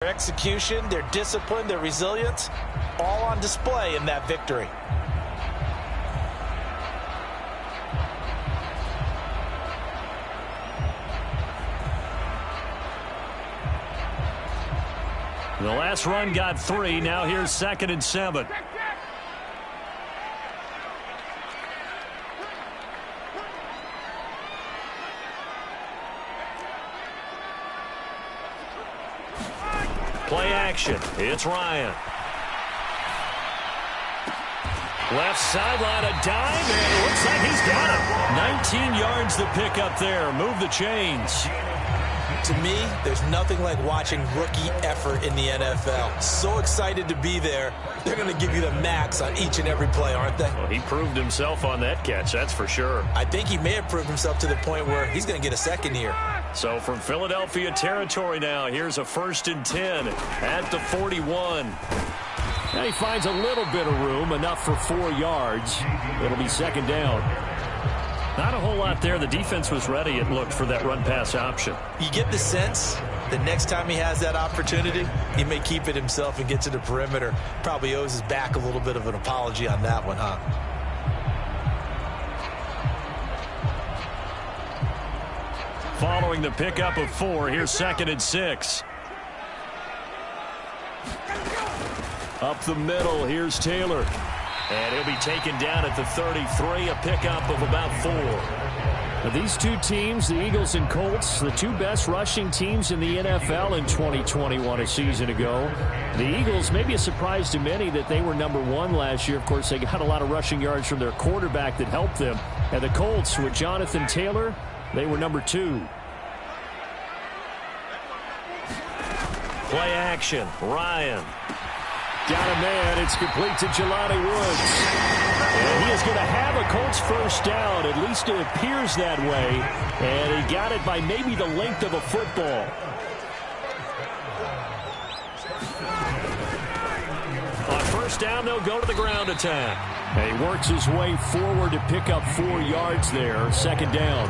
Their execution, their discipline, their resilience, all on display in that victory. The last run got 3. Now here's 2nd and 7. Play action. It's Ryan. Left sideline, a dive, and it looks like he's got it. 19 yards to pick up there. Move the chains. To me, there's nothing like watching rookie effort in the NFL. So excited to be there. They're going to give you the max on each and every play, aren't they? Well, he proved himself on that catch, that's for sure. I think he may have proved himself to the point where he's going to get a second here. So from Philadelphia territory now, here's a 1st and 10 at the 41. Now he finds a little bit of room, enough for 4 yards. It'll be 2nd down. Not a whole lot there. The defense was ready, it looked, for that run-pass option. You get the sense that next time he has that opportunity, he may keep it himself and get to the perimeter. Probably owes his back a little bit of an apology on that one, huh? Following the pickup of 4, here's 2nd and 6. Up the middle, here's Taylor. And he'll be taken down at the 33, a pickup of about 4. Now, these two teams, the Eagles and Colts, the two best rushing teams in the NFL in 2021 a season ago. The Eagles, maybe a surprise to many that they were #1 last year. Of course, they got a lot of rushing yards from their quarterback that helped them. And the Colts, with Jonathan Taylor, they were #2. Play action, Ryan. Got a man. It's complete to Jelani Woods. And he is going to have a Colts first down. At least it appears that way. And he got it by maybe the length of a football. On first down, they'll go to the ground attack. And he works his way forward to pick up 4 yards there. 2nd down.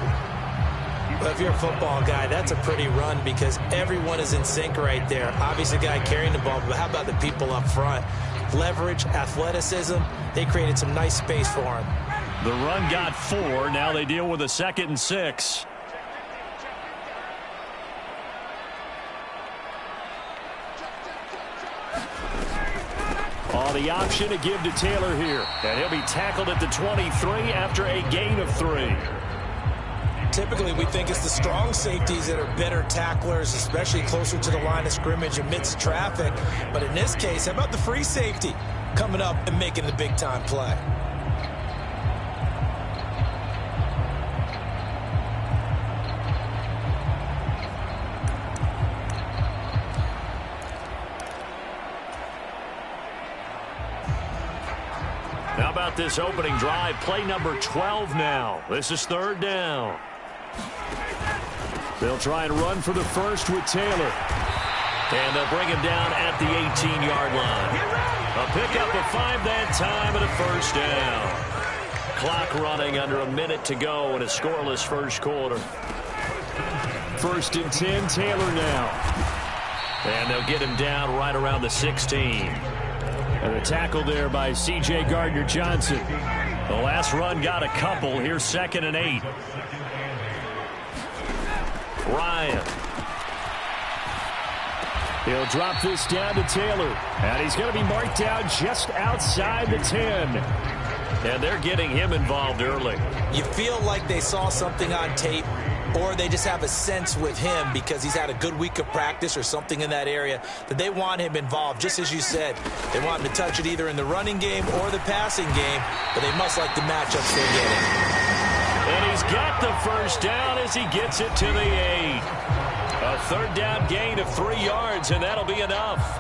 Well, if you're a football guy, that's a pretty run because everyone is in sync right there. Obviously, the guy carrying the ball, but how about the people up front? Leverage, athleticism, they created some nice space for him. The run got 4. Now they deal with a 2nd and 6. Oh, the option to give to Taylor here. And he'll be tackled at the 23 after a gain of 3. Typically, we think it's the strong safeties that are better tacklers, especially closer to the line of scrimmage amidst traffic. But in this case, how about the free safety coming up and making the big-time play? How about this opening drive? Play number 12 now. This is 3rd down. They'll try and run for the first with Taylor. And they'll bring him down at the 18-yard line. A pickup of 5 that time and a first down. Clock running under a minute to go in a scoreless first quarter. 1st and 10, Taylor now. And they'll get him down right around the 16. And the tackle there by C.J. Gardner-Johnson. The last run got a couple. Here's 2nd and 8. Ryan. He'll drop this down to Taylor. And he's going to be marked down just outside the 10. And they're getting him involved early. You feel like they saw something on tape, or they just have a sense with him because he's had a good week of practice or something in that area that they want him involved. Just as you said, they want him to touch it either in the running game or the passing game, but they must like the matchups they're getting. And he's got the first down as he gets it to the 8. A 3rd down gain of 3 yards, and that'll be enough.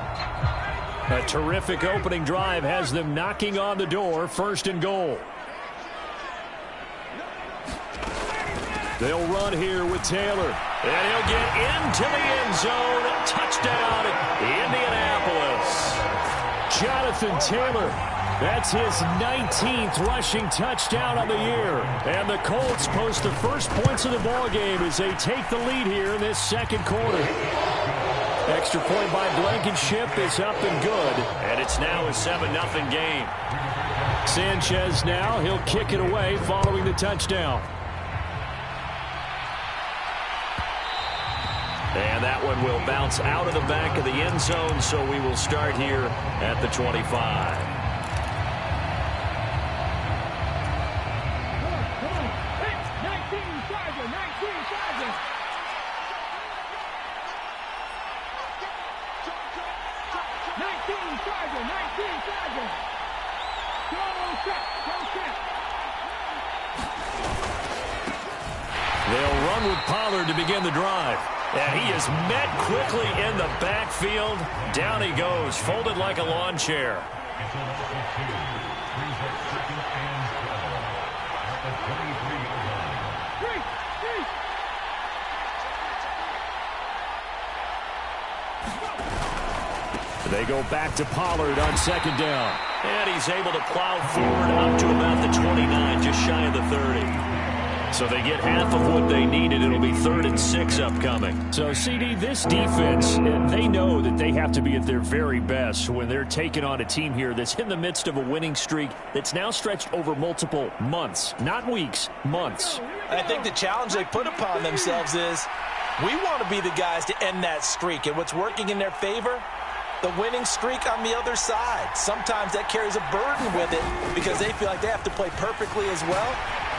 A terrific opening drive has them knocking on the door. 1st and goal. They'll run here with Taylor. And he'll get into the end zone. Touchdown, Indianapolis. Jonathan Taylor. That's his 19th rushing touchdown on the year. And the Colts post the first points of the ball game as they take the lead here in this 2nd quarter. Extra point by Blankenship is up and good. And it's now a 7-0 game. Sanchez now, he'll kick it away following the touchdown. And that one will bounce out of the back of the end zone, so we will start here at the 25. They'll run with Pollard to begin the drive. And he is met quickly in the backfield. Down he goes, folded like a lawn chair. They go back to Pollard on second down. And he's able to plow forward up to about the 29, just shy of the 30. So they get half of what they needed. It'll be 3rd and 6 upcoming. So, CD, this defense, they know that they have to be at their very best when they're taking on a team here that's in the midst of a winning streak that's now stretched over multiple months, not weeks, months. I think the challenge they put upon themselves is we want to be the guys to end that streak. And what's working in their favor? The winning streak on the other side. Sometimes that carries a burden with it because they feel like they have to play perfectly as well.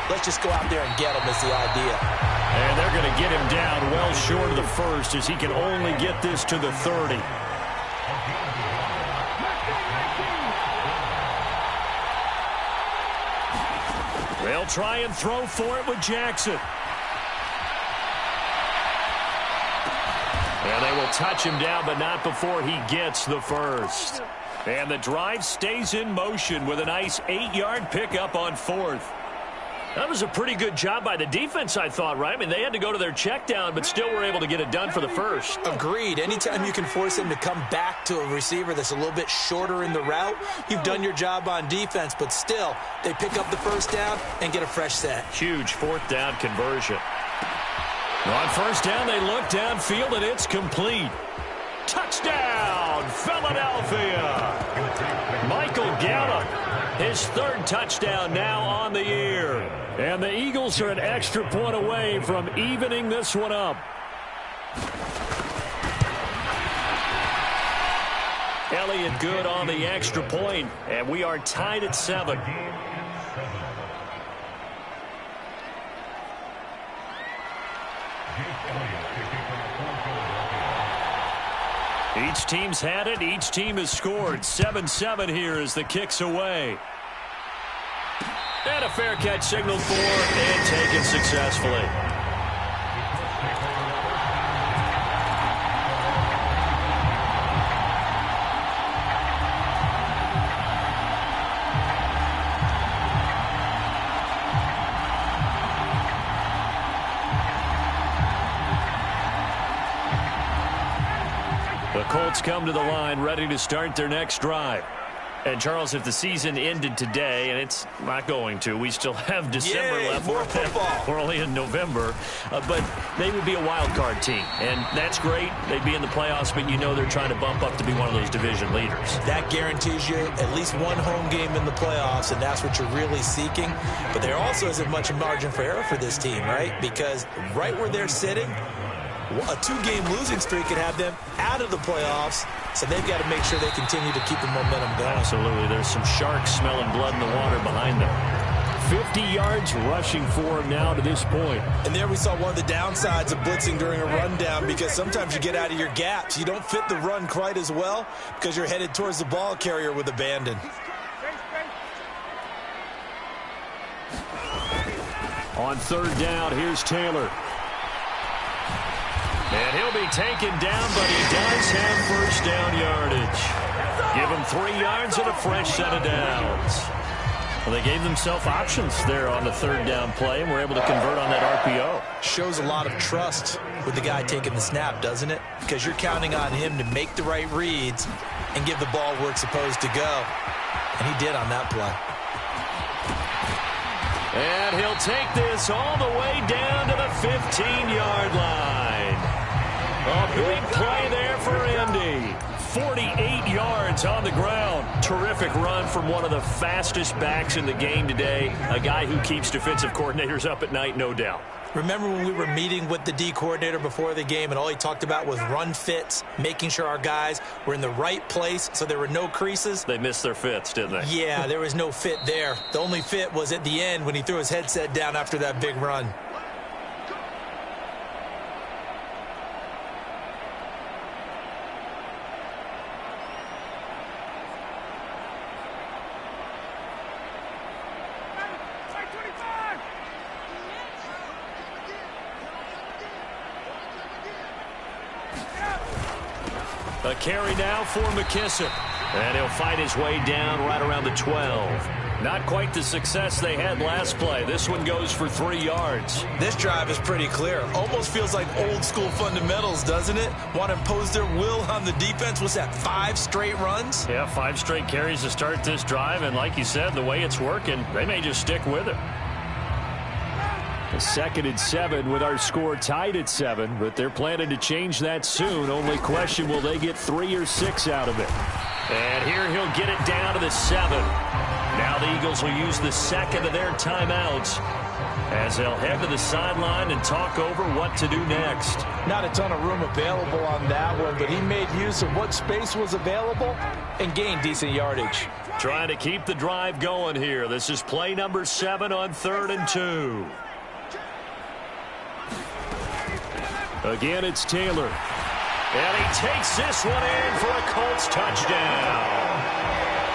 Let's just go out there and get him is the idea. And they're going to get him down well short of the first as he can only get this to the 30. They'll try and throw for it with Jackson. And they will touch him down, but not before he gets the first. And the drive stays in motion with a nice 8-yard pickup on 4th. That was a pretty good job by the defense, I thought, right? I mean, they had to go to their check down, but still were able to get it done for the first. Agreed. Anytime you can force him to come back to a receiver that's a little bit shorter in the route, you've done your job on defense, but still, they pick up the first down and get a fresh set. Huge 4th down conversion. On first down, they look downfield, and it's complete. Touchdown, Philadelphia! Michael Gallup, his 3rd touchdown now on the year. And the Eagles are an extra point away from evening this one up. Elliott good on the extra point, and we are tied at 7. Each team's had it. Each team has scored. 7-7 here as the kick's away. And a fair catch signaled for and taken successfully. The Colts come to the line ready to start their next drive. And, Charles, if the season ended today, and it's not going to, we still have December left. More football. We're only in November. But they would be a wild card team. And that's great. They'd be in the playoffs, but you know they're trying to bump up to be one of those division leaders. That guarantees you at least one home game in the playoffs, and that's what you're really seeking. But there also isn't much margin for error for this team, right? Because right where they're sitting, a 2-game losing streak could have them out of the playoffs, so they've got to make sure they continue to keep the momentum going. Absolutely. There's some sharks smelling blood in the water behind them. 50 yards rushing for him now to this point. And there we saw one of the downsides of blitzing during a rundown, because sometimes you get out of your gaps. You don't fit the run quite as well because you're headed towards the ball carrier with abandon. On 3rd down, here's Taylor. And he'll be taken down, but he does have first down yardage. Give him 3 yards and a fresh set of downs. Well, they gave themselves options there on the 3rd down play, and were able to convert on that RPO. Shows a lot of trust with the guy taking the snap, doesn't it? Because you're counting on him to make the right reads and give the ball where it's supposed to go. And he did on that play. And he'll take this all the way down to the 15-yard line. A big play there for 48 yards on the ground. Terrific run from one of the fastest backs in the game today, a guy who keeps defensive coordinators up at night, no doubt. Remember when we were meeting with the D coordinator before the game and all he talked about was run fits, making sure our guys were in the right place so there were no creases? They missed their fits, didn't they? Yeah, there was no fit there. The only fit was at the end when he threw his headset down after that big run. A carry now for McKissick. And he'll fight his way down right around the 12. Not quite the success they had last play. This one goes for 3 yards. This drive is pretty clear. Almost feels like old school fundamentals, doesn't it? Want to impose their will on the defense. What's that, 5 straight runs? Yeah, 5 straight carries to start this drive. And like you said, the way it's working, they may just stick with it. A 2nd and 7 with our score tied at 7, but they're planning to change that soon. Only question, will they get 3 or 6 out of it? And here he'll get it down to the 7. Now the Eagles will use the 2nd of their timeouts as they'll head to the sideline and talk over what to do next. Not a ton of room available on that one, but he made use of what space was available and gained decent yardage. Trying to keep the drive going here. This is play number 7 on 3rd and 2. Again, it's Taylor. And he takes this one in for a Colts touchdown.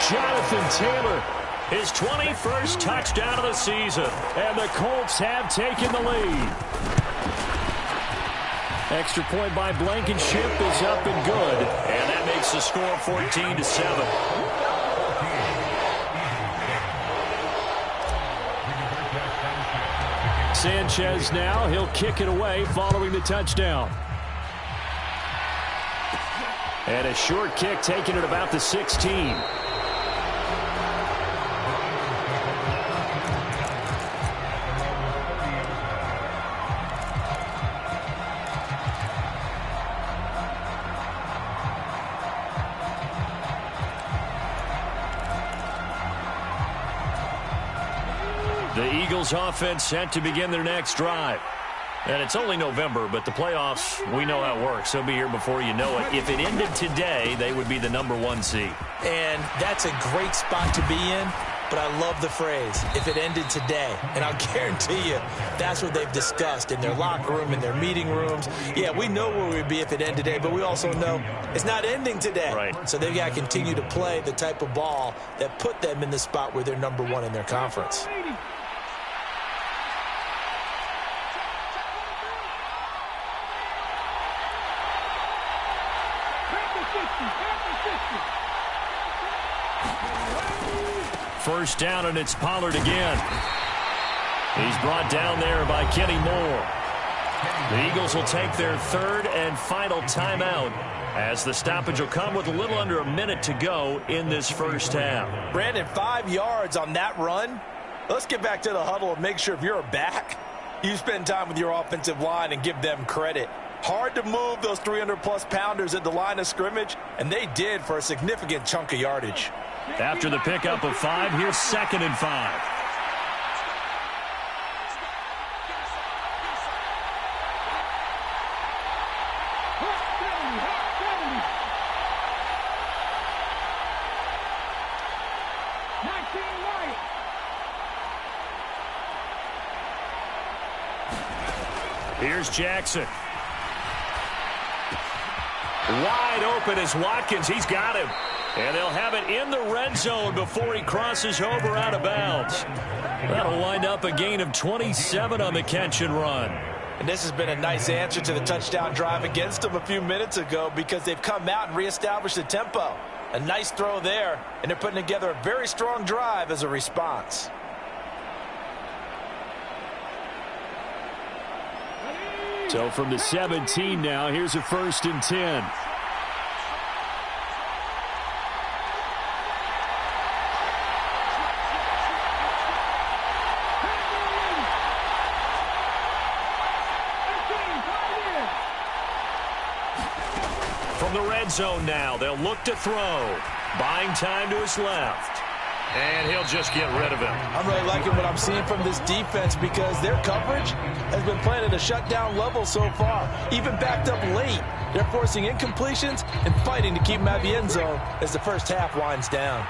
Jonathan Taylor, his 21st touchdown of the season. And the Colts have taken the lead. Extra point by Blankenship is up and good. And that makes the score 14-7. Sanchez now, he'll kick it away following the touchdown. And a short kick taken at about the 16. The Eagles offense set to begin their next drive. And it's only November, but the playoffs, we know how it works. They'll be here before you know it. If it ended today, they would be the #1 seed. And that's a great spot to be in, but I love the phrase, if it ended today. And I'll guarantee you, that's what they've discussed in their locker room, in their meeting rooms. Yeah, we know where we'd be if it ended today, but we also know it's not ending today. Right. So they've got to continue to play the type of ball that put them in the spot where they're #1 in their conference. First down, and it's Pollard again. He's brought down there by Kenny Moore. The Eagles will take their 3rd and final timeout as the stoppage will come with a little under a minute to go in this first half. Brandon, 5 yards on that run. Let's get back to the huddle and make sure if you're a back, you spend time with your offensive line and give them credit. Hard to move those 300-plus pounders at the line of scrimmage, and they did for a significant chunk of yardage. After the pickup of 5, here's 2nd and 5. Here's Jackson. Wide open is Watkins. He's got him. And they'll have it in the red zone before he crosses over out of bounds. That'll wind up a gain of 27 on the catch and run. And this has been a nice answer to the touchdown drive against them a few minutes ago because they've come out and reestablished the tempo. A nice throw there, and they're putting together a very strong drive as a response. So from the 17 now, here's a 1st and 10. From the red zone now. They'll look to throw. Buying time to his left. And he'll just get rid of him. I'm really liking what I'm seeing from this defense because their coverage has been playing at a shutdown level so far. Even backed up late, they're forcing incompletions and fighting to keep them out of the end zone as the first half winds down.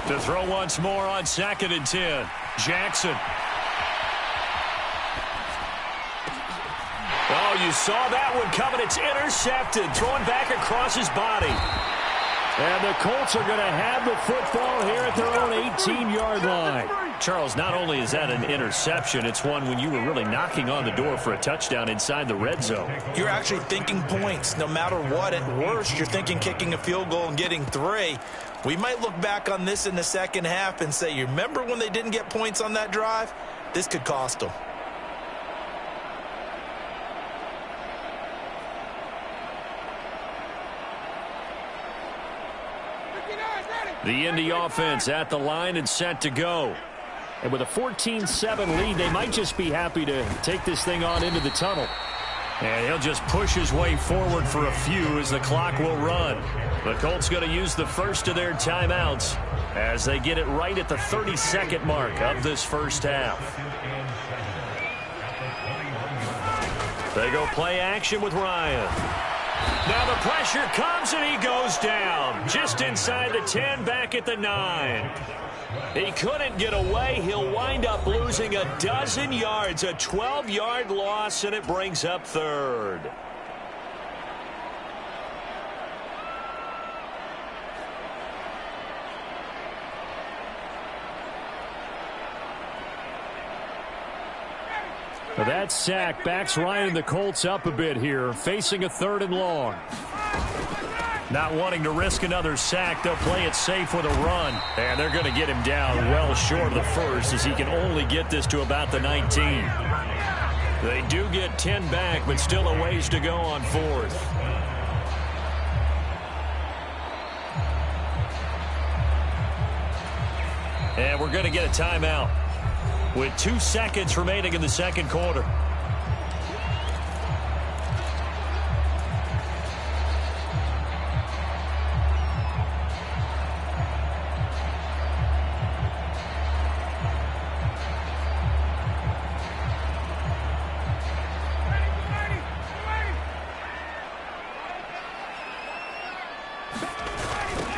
To throw once more on 2nd and 10. Jackson. Oh, you saw that one coming. It's intercepted. Throwing back across his body. And the Colts are going to have the football here at their own 18-yard line. Charles, not only is that an interception, it's one when you were really knocking on the door for a touchdown inside the red zone. You're actually thinking points. No matter what, at worst, you're thinking kicking a field goal and getting 3. We might look back on this in the second half and say, you remember when they didn't get points on that drive? This could cost them. The Indy offense at the line and set to go. And with a 14-7 lead, they might just be happy to take this thing on into the tunnel. And he'll just push his way forward for a few as the clock will run. The Colts going to use the first of their timeouts as they get it right at the 32nd mark of this first half. They go play action with Ryan. Now the pressure comes and he goes down. Just inside the 10, back at the 9. He couldn't get away. He'll wind up losing a dozen yards, a 12-yard loss, and it brings up 3rd. That sack backs Ryan and the Colts up a bit here, facing a 3rd and long. Not wanting to risk another sack, they'll play it safe with a run. And they're going to get him down well short of the first as he can only get this to about the 19. They do get 10 back, but still a ways to go on 4th. And we're going to get a timeout with 2 seconds remaining in the second quarter.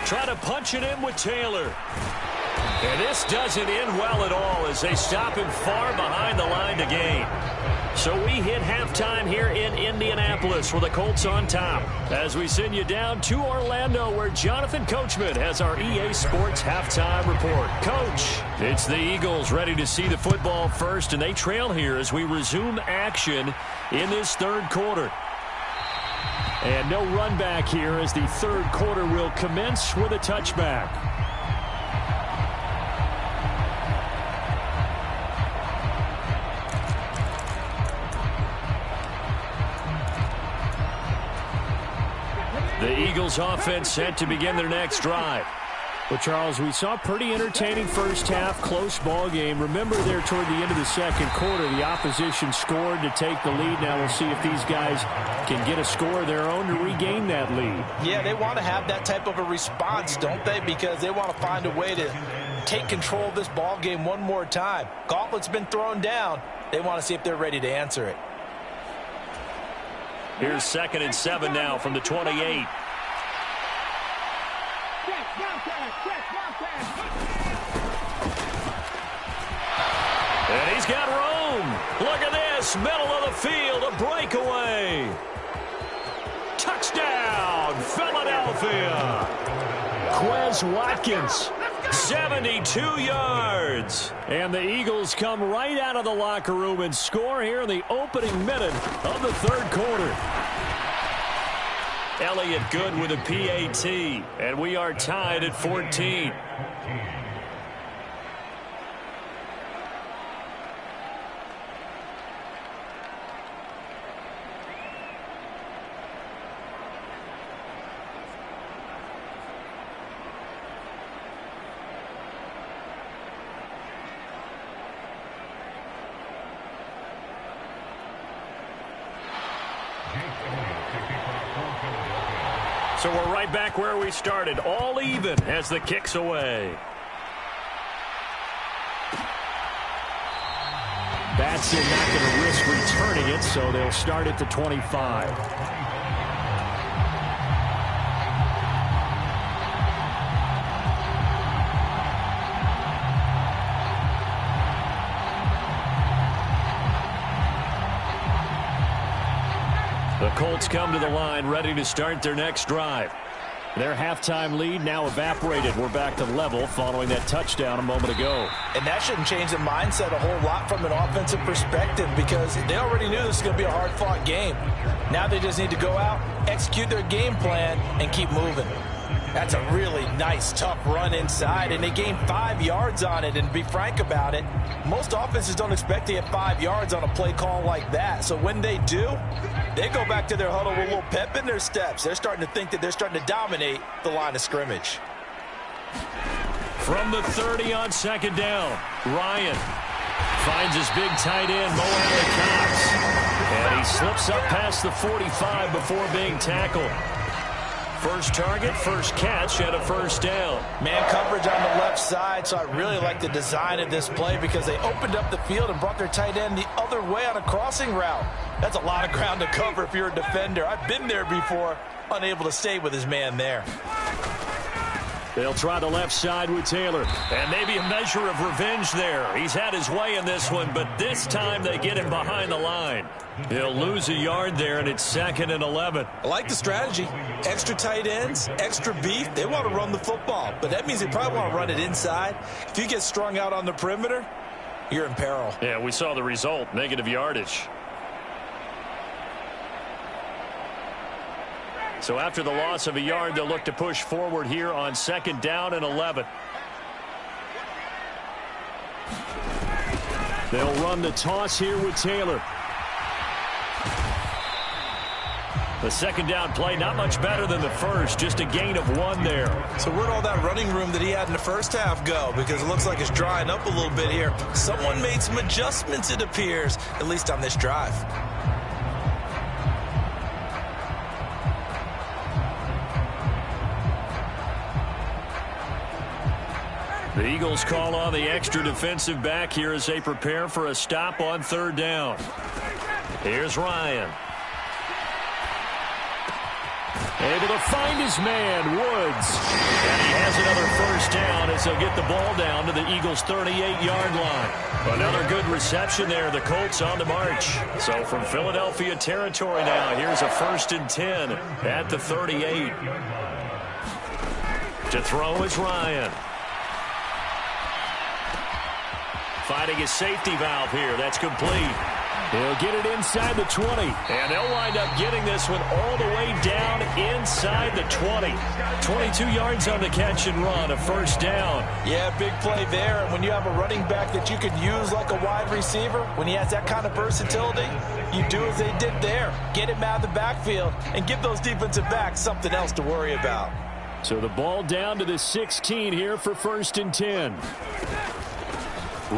Try to punch it in with Taylor. And this doesn't end well at all as they stop him far behind the line to gain. So we hit halftime here in Indianapolis with the Colts on top as we send you down to Orlando where Jonathan Coachman has our EA Sports halftime report. Coach, it's the Eagles ready to see the football first, and they trail here as we resume action in this 3rd quarter. And no run back here as the 3rd quarter will commence with a touchback. The Eagles offense set to begin their next drive. Well, Charles, we saw a pretty entertaining first half, close ball game. Remember there toward the end of the second quarter, the opposition scored to take the lead. Now we'll see if these guys can get a score of their own to regain that lead. Yeah, they want to have that type of a response, don't they? Because they want to find a way to take control of this ball game one more time. Gauntlet's been thrown down. They want to see if they're ready to answer it. Here's 2nd and 7 now from the 28. And he's got room. Look at this. Middle of the field. A breakaway. Touchdown, Philadelphia. Quez Watkins. 72 yards. And the Eagles come right out of the locker room and score here in the opening minute of the 3rd quarter. Elliott good with a PAT. And we are tied at 14. So we're right back where we started, all even as the kick's away. Batson not going to risk returning it, so they'll start at the 25. The Colts come to the line, ready to start their next drive. Their halftime lead now evaporated. We're back to level following that touchdown a moment ago. And that shouldn't change the mindset a whole lot from an offensive perspective because they already knew this was going to be a hard-fought game. Now they just need to go out, execute their game plan, and keep moving. That's a really nice, tough run inside, and they gained 5 yards on it. And to be frank about it, most offenses don't expect to get 5 yards on a play call like that. So when they do, they go back to their huddle with a little pep in their steps. They're starting to think that they're starting to dominate the line of scrimmage. From the 30 on second down, Ryan finds his big tight end, Mo Alley-Cox. And he slips up past the 45 before being tackled. First target, first catch, and a first down. Man coverage on the left side, so I really like the design of this play because they opened up the field and brought their tight end the other way on a crossing route. That's a lot of ground to cover if you're a defender. I've been there before, unable to stay with his man there. They'll try the left side with Taylor. And maybe a measure of revenge there. He's had his way in this one, but this time they get him behind the line. He'll lose a yard there, and it's 2nd and 11. I like the strategy. Extra tight ends, extra beef. They want to run the football, but that means they probably want to run it inside. If you get strung out on the perimeter, you're in peril. Yeah, we saw the result, negative yardage. So after the loss of a yard, they'll look to push forward here on 2nd down and 11. They'll run the toss here with Taylor. The 2nd down play, not much better than the first, just a gain of 1 there. So where'd all that running room that he had in the first half go? Because it looks like it's drying up a little bit here. Someone made some adjustments, it appears, at least on this drive. The Eagles call on the extra defensive back here as they prepare for a stop on 3rd down. Here's Ryan. Able to find his man, Woods. And he has another first down as they'll get the ball down to the Eagles' 38-yard line. Another good reception there. The Colts on the march. So from Philadelphia territory now, here's a 1st and 10 at the 38. To throw is Ryan. Finding his safety valve here. That's complete. They'll get it inside the 20. And they'll wind up getting this one all the way down inside the 20. 22 yards on the catch and run, a first down. Yeah, big play there. And when you have a running back that you could use like a wide receiver, when he has that kind of versatility, you do as they did there. Get him out of the backfield and give those defensive backs something else to worry about. So the ball down to the 16 here for 1st and 10.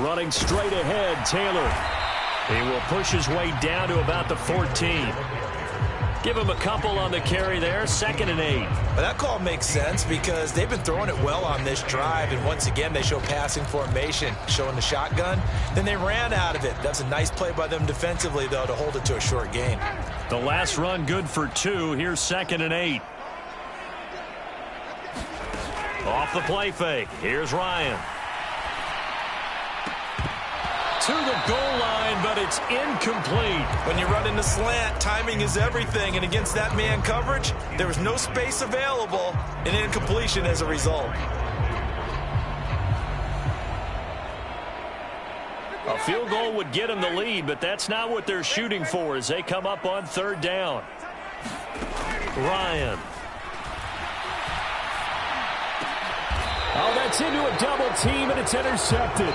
Running straight ahead, Taylor. He will push his way down to about the 14. Give him a couple on the carry there, 2nd and 8. Well, that call makes sense because they've been throwing it well on this drive, and once again they show passing formation, showing the shotgun. Then they ran out of it. That's a nice play by them defensively, though, to hold it to a short gain. The last run good for 2. Here's 2nd and 8. Off the play fake. Here's Ryan. To the goal line, but it's incomplete. When you run into slant, timing is everything, and against that man coverage, there was no space available, and incompletion as a result. A field goal would get them the lead, but that's not what they're shooting for as they come up on 3rd down. Ryan. Oh, that's into a double team, and it's intercepted.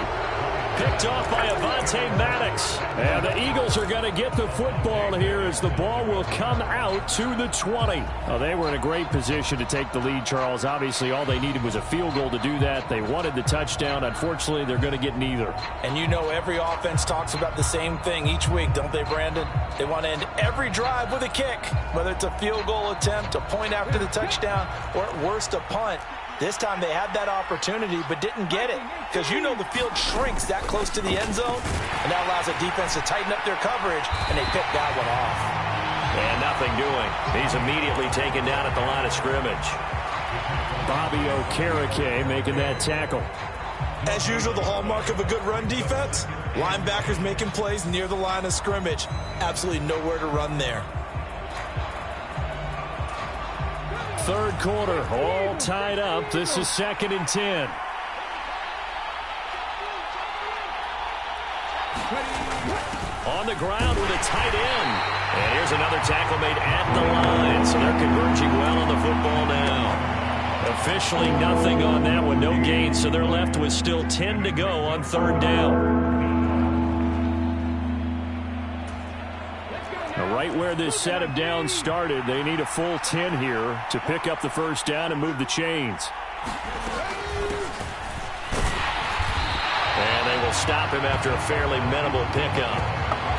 picked off by Avonte Maddox. And the Eagles are going to get the football here as the ball will come out to the 20. Well, they were in a great position to take the lead, Charles. Obviously, all they needed was a field goal to do that. They wanted the touchdown. Unfortunately, they're going to get neither. And you know every offense talks about the same thing each week, don't they, Brandon? They want to end every drive with a kick, whether it's a field goal attempt, a point after the touchdown, or at worst a punt. This time they had that opportunity but didn't get it because you know the field shrinks that close to the end zone, and that allows the defense to tighten up their coverage, and they picked that one off. And nothing doing. He's immediately taken down at the line of scrimmage. Bobby Okereke making that tackle. As usual, the hallmark of a good run defense, linebackers making plays near the line of scrimmage. Absolutely nowhere to run there. Third quarter, all tied up. This is 2nd and 10. On the ground with a tight end. And here's another tackle made at the line. So they're converging well on the football now. Officially nothing on that one, no gain. So they're left with still 10 to go on 3rd down. Right where this set of downs started, they need a full 10 here to pick up the first down and move the chains. And they will stop him after a fairly minimal pickup.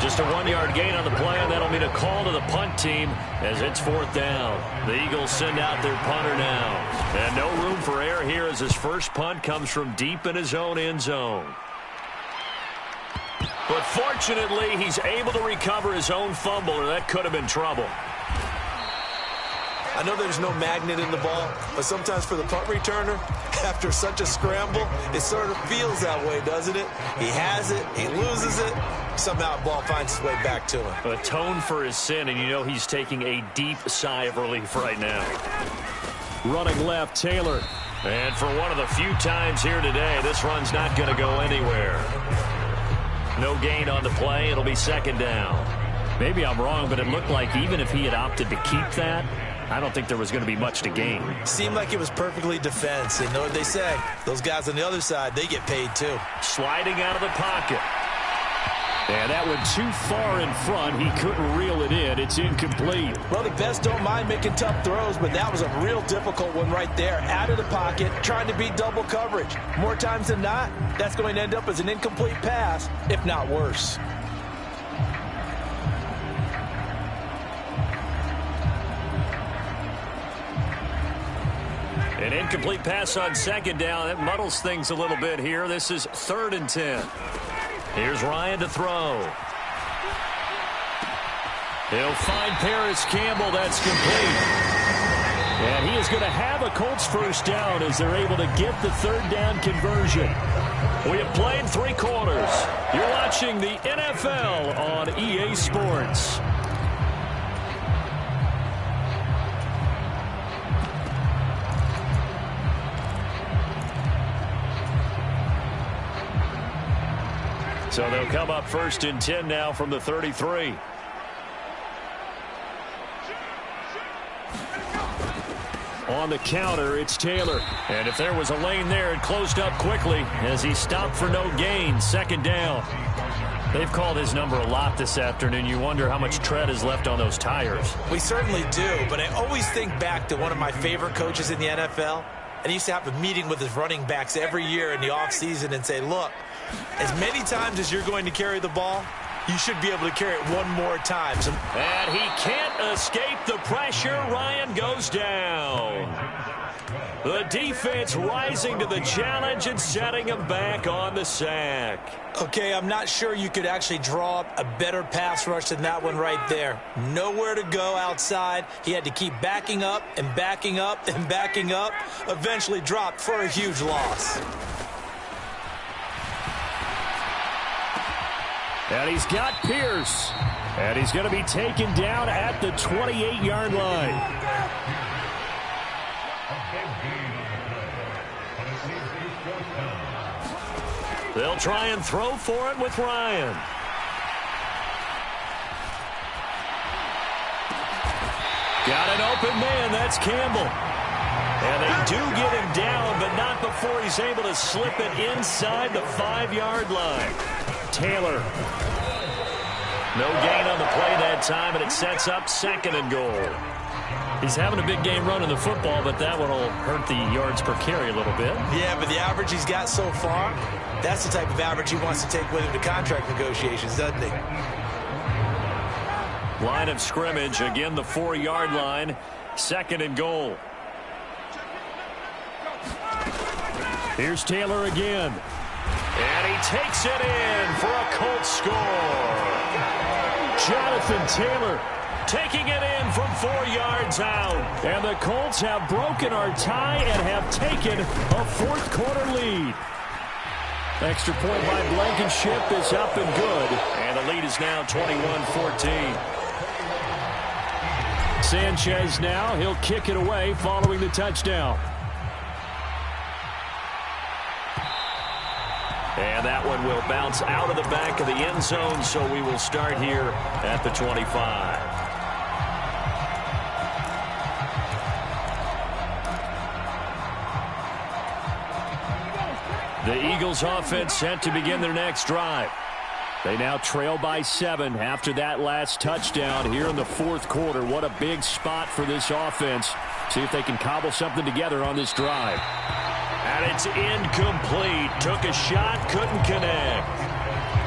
Just a 1-yard gain on the play, and that'll mean a call to the punt team as it's 4th down. The Eagles send out their punter now. And no room for error here as his first punt comes from deep in his own end zone. But fortunately, he's able to recover his own fumble, or that could have been trouble. I know there's no magnet in the ball, but sometimes for the punt returner, after such a scramble, it sort of feels that way, doesn't it? He has it, he loses it, somehow the ball finds its way back to him. Atone for his sin, and you know he's taking a deep sigh of relief right now. Running left, Taylor. And for one of the few times here today, this run's not going to go anywhere. No gain on the play. It'll be 2nd down. Maybe I'm wrong, but it looked like even if he had opted to keep that, I don't think there was going to be much to gain. Seemed like it was perfectly defense. And know what they say? Those guys on the other side, they get paid too. Sliding out of the pocket. And that went too far in front. He couldn't reel it in. It's incomplete. Well, the best don't mind making tough throws, but that was a real difficult one right there. Out of the pocket, trying to beat double coverage. More times than not, that's going to end up as an incomplete pass, if not worse. An incomplete pass on 2nd down. That muddles things a little bit here. This is 3rd and 10. Here's Ryan to throw. He'll find Paris Campbell. That's complete. And he is going to have a Colts first down as they're able to get the 3rd down conversion. We have played 3 quarters. You're watching the NFL on EA Sports. So they'll come up 1st and 10 now from the 33. On the counter, it's Taylor. And if there was a lane there, it closed up quickly as he stopped for no gain. 2nd down. They've called his number a lot this afternoon. You wonder how much tread is left on those tires. We certainly do, but I always think back to one of my favorite coaches in the NFL. And he used to have a meeting with his running backs every year in the offseason and say, look, as many times as you're going to carry the ball, you should be able to carry it one more time. And he can't escape the pressure. Ryan goes down. The defense rising to the challenge and setting him back on the sack. Okay, I'm not sure you could actually draw up a better pass rush than that one right there. Nowhere to go outside. He had to keep backing up and backing up and backing up. Eventually dropped for a huge loss. And he's got Pierce. And he's going to be taken down at the 28-yard line. They'll try and throw for it with Ryan. Got an open man. That's Campbell. And they do get him down, but not before he's able to slip it inside the 5-yard line. Taylor. No gain on the play that time, and it sets up 2nd and goal. He's having a big game running the football, but that one will hurt the yards per carry a little bit. Yeah, but the average he's got so far, that's the type of average he wants to take with him to contract negotiations, doesn't he? Line of scrimmage, again the 4-yard line, 2nd and goal. Here's Taylor again. And he takes it in for a Colts score. Jonathan Taylor taking it in from 4 yards out. And the Colts have broken our tie and have taken a 4th quarter lead. Extra point by Blankenship is up and good. And the lead is now 21-14. Sanchez now, he'll kick it away following the touchdown. And that one will bounce out of the back of the end zone, so we will start here at the 25. The Eagles offense set to begin their next drive. They now trail by 7 after that last touchdown here in the 4th quarter. What a big spot for this offense. See if they can cobble something together on this drive. And it's incomplete. Took a shot, couldn't connect.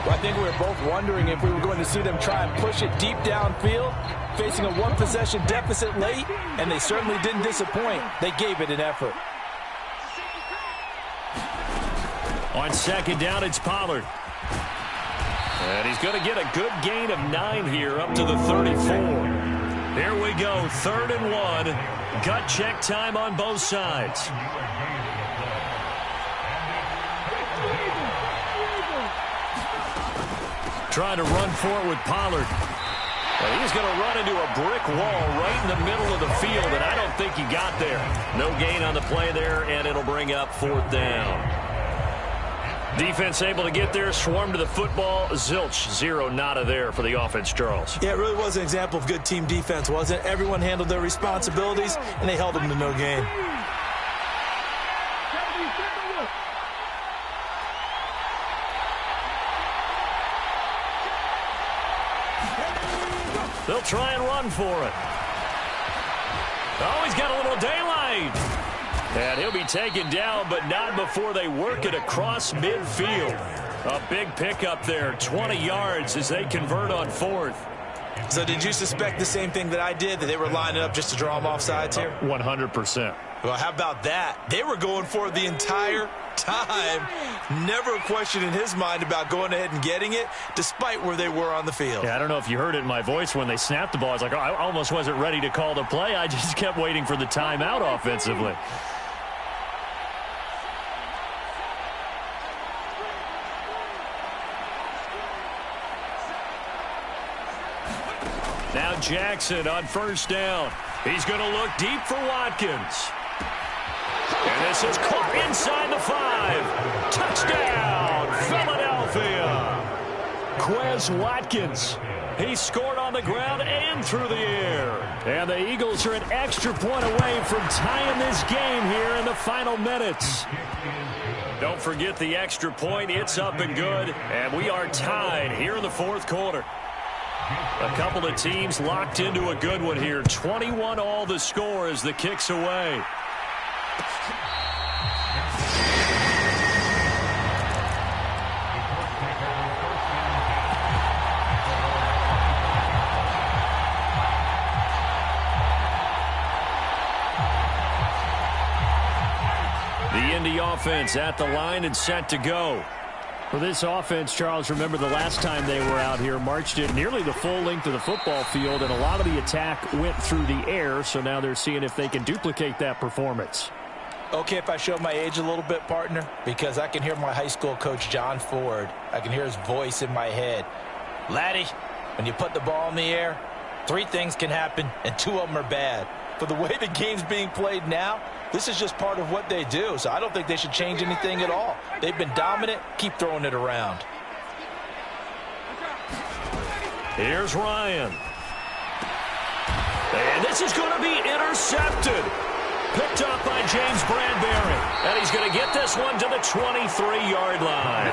Well, I think we were both wondering if we were going to see them try and push it deep downfield, facing a 1-possession deficit late, and they certainly didn't disappoint. They gave it an effort. On 2nd down, it's Pollard. And he's going to get a good gain of 9 here up to the 34. Here we go, 3rd and 1. Gut check time on both sides. Trying to run for it with Pollard. Well, he's going to run into a brick wall right in the middle of the field, and I don't think he got there. No gain on the play there, and it'll bring up 4th down. Defense able to get there, swarm to the football. Zilch, 0 nada there for the offense, Charles. Yeah, it really was an example of good team defense, wasn't it? Everyone handled their responsibilities, and they held them to no gain. They'll try and run for it. Oh, he's got a little daylight. And he'll be taken down, but not before they work it across midfield. A big pickup there, 20 yards as they convert on 4th. So did you suspect the same thing that I did, that they were lining up just to draw them off sides here? 100%. Well, how about that? They were going for it the entire time. Never a question in his mind about going ahead and getting it, despite where they were on the field. Yeah, I don't know if you heard it in my voice when they snapped the ball. I was like, oh, I almost wasn't ready to call the play. I just kept waiting for the timeout offensively. Now Jackson on 1st down. He's going to look deep for Watkins. And this is caught inside the 5. Touchdown, Philadelphia. Quez Watkins. He scored on the ground and through the air. And the Eagles are an extra point away from tying this game here in the final minutes. Don't forget the extra point. It's up and good. And we are tied here in the 4th quarter. A couple of teams locked into a good one here. 21 all the score as the kick's away. The Indy offense at the line and set to go. For this offense, Charles, remember the last time they were out here, marched it nearly the full length of the football field, and a lot of the attack went through the air, so now they're seeing if they can duplicate that performance. Okay, if I show my age a little bit, partner, because I can hear my high school coach, John Ford. I can hear his voice in my head. Laddie, when you put the ball in the air, 3 things can happen, and 2 of them are bad. But the way the game's being played now, this is just part of what they do, so I don't think they should change anything at all. They've been dominant. Keep throwing it around. Here's Ryan. And this is going to be intercepted. Picked up by James Bradbury. And he's going to get this one to the 23-yard line.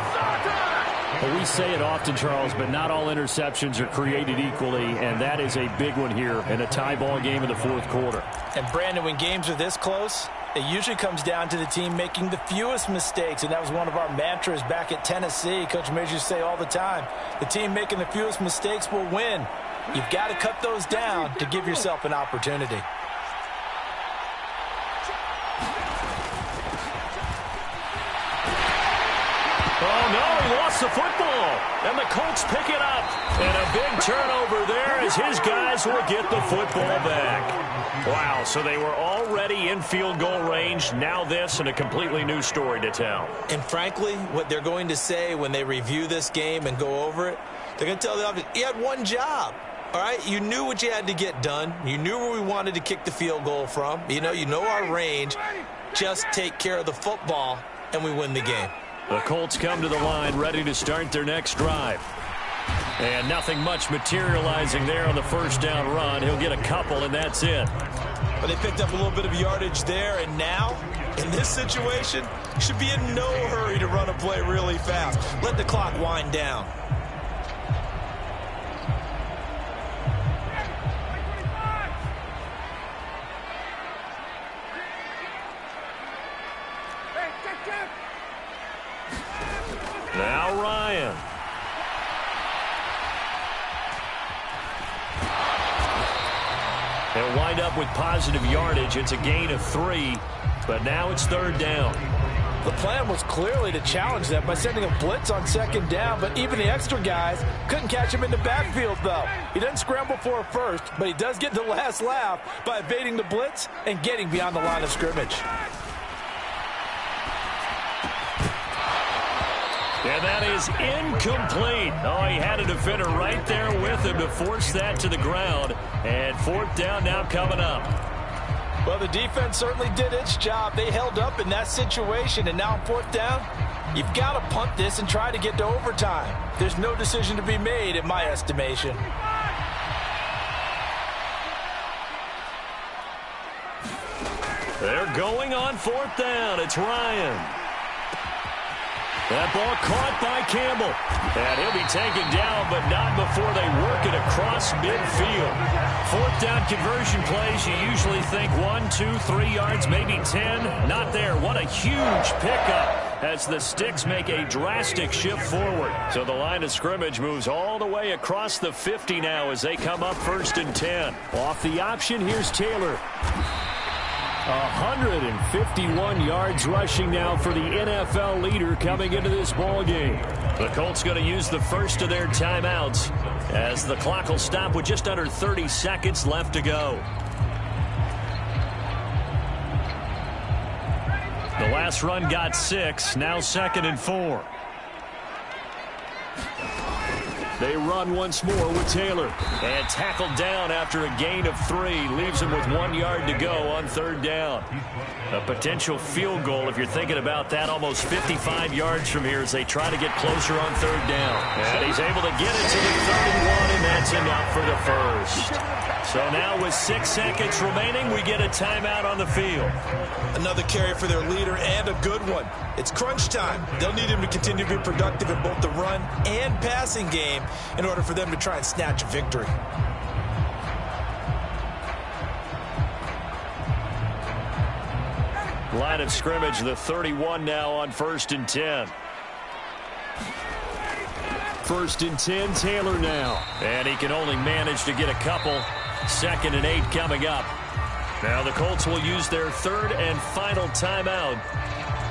Well, we say it often, Charles, but not all interceptions are created equally, and that is a big one here in a tie ball game in the fourth quarter. And, Brandon, when games are this close, it usually comes down to the team making the fewest mistakes, and that was one of our mantras back at Tennessee. Coach Major used to say all the time, the team making the fewest mistakes will win. You've got to cut those down to give yourself an opportunity. Oh, no, he lost the football. And the Colts pick it up. And a big turnover there as his guys will get the football back. Wow, so they were already in field goal range. Now this and a completely new story to tell. And frankly, what they're going to say when they review this game and go over it, they're going to tell the offense, you had one job. All right, you knew what you had to get done. You knew where we wanted to kick the field goal from. You know our range. Just take care of the football, and we win the game. The Colts come to the line ready to start their next drive. And nothing much materializing there on the first down run. He'll get a couple, and that's it. But they picked up a little bit of yardage there, and now, in this situation, should be in no hurry to run a play really fast. Let the clock wind down. Now Ryan. They'll wind up with positive yardage. It's a gain of 3, but now it's third down. The plan was clearly to challenge them by sending a blitz on second down, but even the extra guys couldn't catch him in the backfield, though. He doesn't scramble for a first, but he does get the last laugh by evading the blitz and getting beyond the line of scrimmage. And that is incomplete. Oh, he had a defender right there with him to force that to the ground. And fourth down now coming up. Well, the defense certainly did its job. They held up in that situation, and now on fourth down, you've got to punt this and try to get to overtime. There's no decision to be made, in my estimation. They're going on fourth down. It's Ryan. That ball caught by Campbell. And he'll be taken down, but not before they work it across midfield. Fourth down conversion plays, you usually think 1, 2, 3 yards, maybe 10. Not there. What a huge pickup as the Sticks make a drastic shift forward. So the line of scrimmage moves all the way across the 50 now as they come up first and 10. Off the option, here's Taylor. 151 yards rushing now for the NFL leader coming into this ball game. The Colts going to use the first of their timeouts as the clock will stop with just under 30 seconds left to go. The last run got 6, now 2nd and 4. They run once more with Taylor. And tackled down after a gain of 3. Leaves him with 1 yard to go on third down. A potential field goal, if you're thinking about that, almost 55 yards from here as they try to get closer on third down. And he's able to get it to the 31, and that's enough for the first. So now with 6 seconds remaining, we get a timeout on the field. Another carry for their leader, and a good one. It's crunch time. They'll need him to continue to be productive in both the run and passing game in order for them to try and snatch a victory. Line of scrimmage, the 31 now on 1st and 10. 1st and 10, Taylor now. And he can only manage to get a couple. 2nd and 8 coming up. Now the Colts will use their third and final timeout.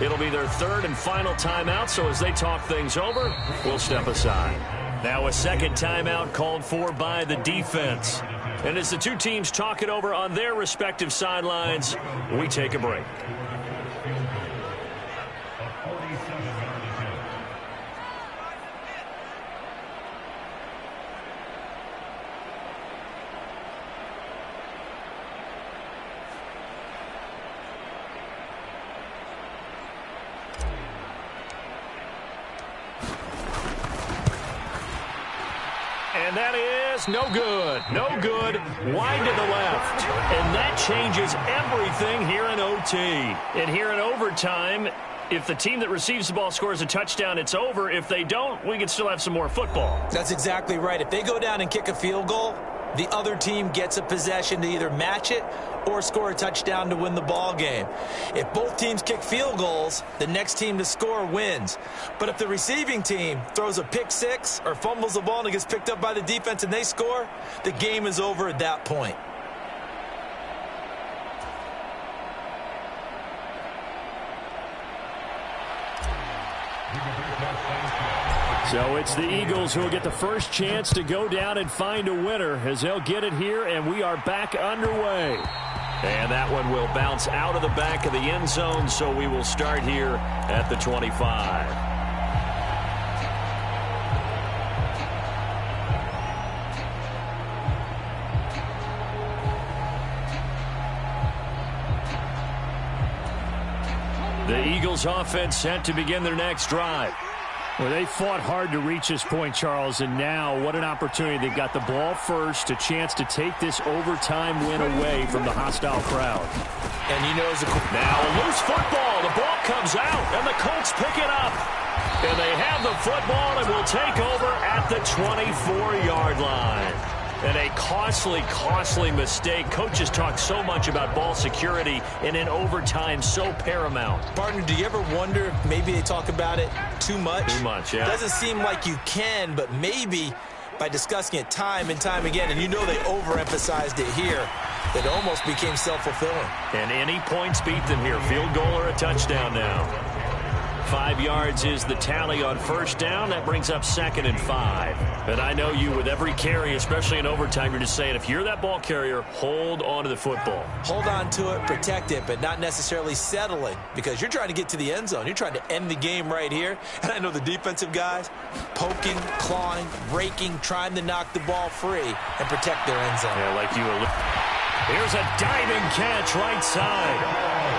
It'll be their third and final timeout, so as they talk things over, we'll step aside. Now a second timeout called for by the defense. And as the two teams talk it over on their respective sidelines, we take a break. And that just no good. No good. Wide to the left. And that changes everything here in OT. And here in overtime, if the team that receives the ball scores a touchdown, it's over. If they don't, we can still have some more football. That's exactly right. If they go down and kick a field goal, the other team gets a possession to either match it or score a touchdown to win the ball game. If both teams kick field goals, the next team to score wins. But if the receiving team throws a pick six or fumbles the ball and it gets picked up by the defense and they score, the game is over at that point. So it's the Eagles who will get the first chance to go down and find a winner as they'll get it here, and we are back underway. And that one will bounce out of the back of the end zone, so we will start here at the 25. The Eagles offense set to begin their next drive. Well, they fought hard to reach this point, Charles, and now what an opportunity. They've got the ball first, a chance to take this overtime win away from the hostile crowd. And you know, now a loose football. The ball comes out, and the Colts pick it up. And they have the football and will take over at the 24-yard line. And a costly, costly mistake. Coaches talk so much about ball security, and in overtime, so paramount. Partner, do you ever wonder if maybe they talk about it too much? Too much, yeah. Doesn't seem like you can, but maybe by discussing it time and time again, and you know they overemphasized it here, that it almost became self-fulfilling. And any points beat them here. Field goal or a touchdown now. 5 yards is the tally on first down. That brings up 2nd and 5. And I know you, with every carry, especially in overtime, you're just saying, if you're that ball carrier, hold on to the football. Hold on to it, protect it, but not necessarily settling, because you're trying to get to the end zone. You're trying to end the game right here. And I know the defensive guys poking, clawing, raking, trying to knock the ball free and protect their end zone. Yeah, like you were. Here's a diving catch right side.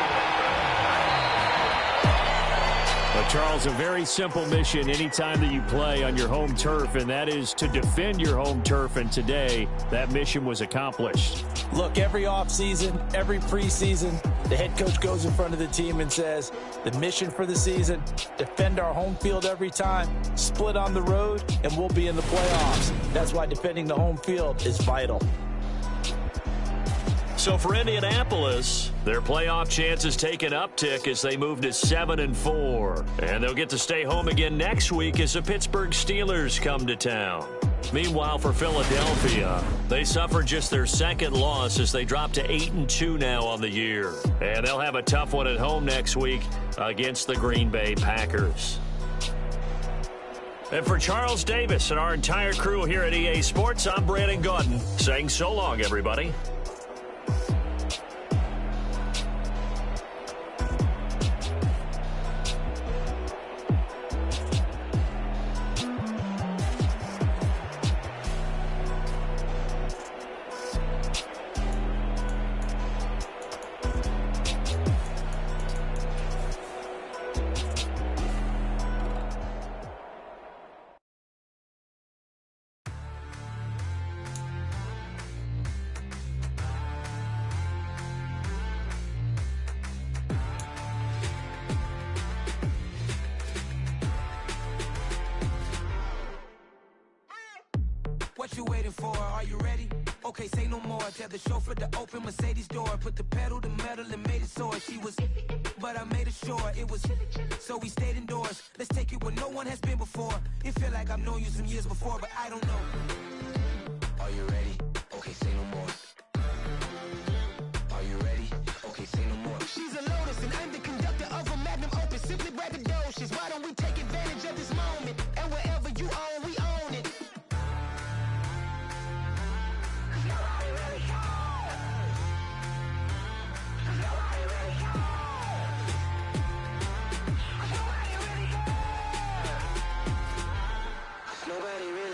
But, Charles, a very simple mission anytime that you play on your home turf, and that is to defend your home turf. And today, that mission was accomplished. Look, every offseason, every preseason, the head coach goes in front of the team and says, the mission for the season, defend our home field every time, split on the road, and we'll be in the playoffs. That's why defending the home field is vital. So for Indianapolis, their playoff chances take an uptick as they move to 7-4. And they'll get to stay home again next week as the Pittsburgh Steelers come to town. Meanwhile, for Philadelphia, they suffered just their second loss as they drop to 8-2 now on the year. And they'll have a tough one at home next week against the Green Bay Packers. And for Charles Davis and our entire crew here at EA Sports, I'm Brandon Gaudin saying so long, everybody. What you waiting for? Are you ready? Okay, say no more. Tell the chauffeur to open Mercedes door. Put the pedal to metal and made it soar. She was, but I made it sure it was. So we stayed indoors. Let's take it where no one has been before. It feel like I've known you some years before, but I don't know. Are you ready? Okay, say no more. Are you ready? Okay, say no more. She's a Lotus and I'm the conductor of a Magnum Opus. Simply braggadocious. Why don't we take advantage of this moment? And wherever you own, we own it.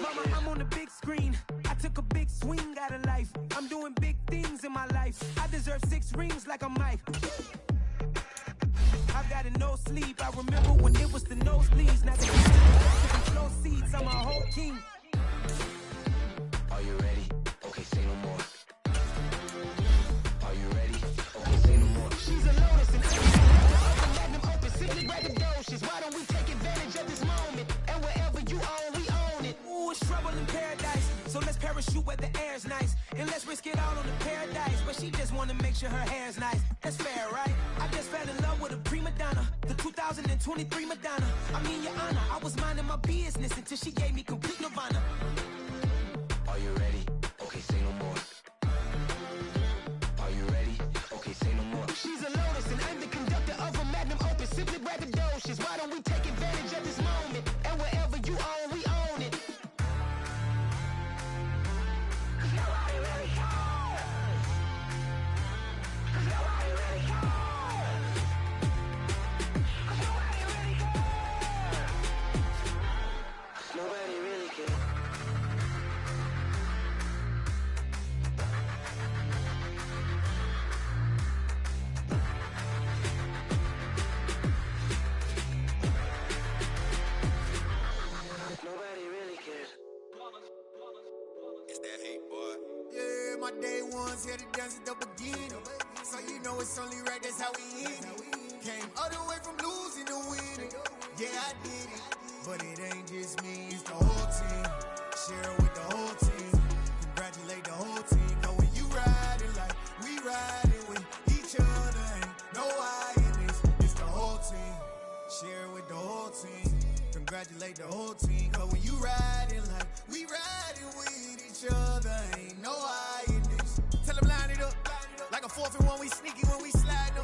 Mama, I'm on the big screen. I took a big swing out of life. I'm doing big things in my life. I deserve 6 rings like I'm Mike. I've got no sleep. I remember when it was the nosebleeds. Now the flow seats. I'm a whole king. Are you ready? Okay, say no more. Are you ready? Okay, say no more. She's a lotus and I'm letting them open. Simply braggadocious. Why don't we take advantage of this moment? And wherever you own, we own it. Ooh, it's trouble in paradise. So let's parachute where the air's nice. And let's risk it all on the paradise. But she just wanna make sure her hair's nice. That's fair, right? I just fell in love with a prima donna. The 2023 Madonna. I mean, your honor, I was minding my business until she gave me complete nirvana. Are you ready? Okay, say no more. Are you ready? Okay, say no more. She's a lotus and I'm the conductor of a magnum opus. Simply braggadocious. Why don't we take advantage of this moment? And wherever you own, we own it. Cause nobody really cares. Cause nobody really cares. Cause nobody really cares. Nobody really cares. Nobody really cares. It's that hate, boy. Yeah, my day ones here to dance at the beginning. So you know it's only right, that's how we end it. Came all the way from losing to winning. Yeah, I did it. But it ain't just me, it's the whole team. Share it with the whole team. Congratulate the whole team. Cause when you riding like we riding with each other, ain't no I in this. It's the whole team. Share it with the whole team. Congratulate the whole team. Cause when you riding like we riding with each other, ain't no I in this. Tell them line it up. Like a 4th and 1, we sneaky when we slide them.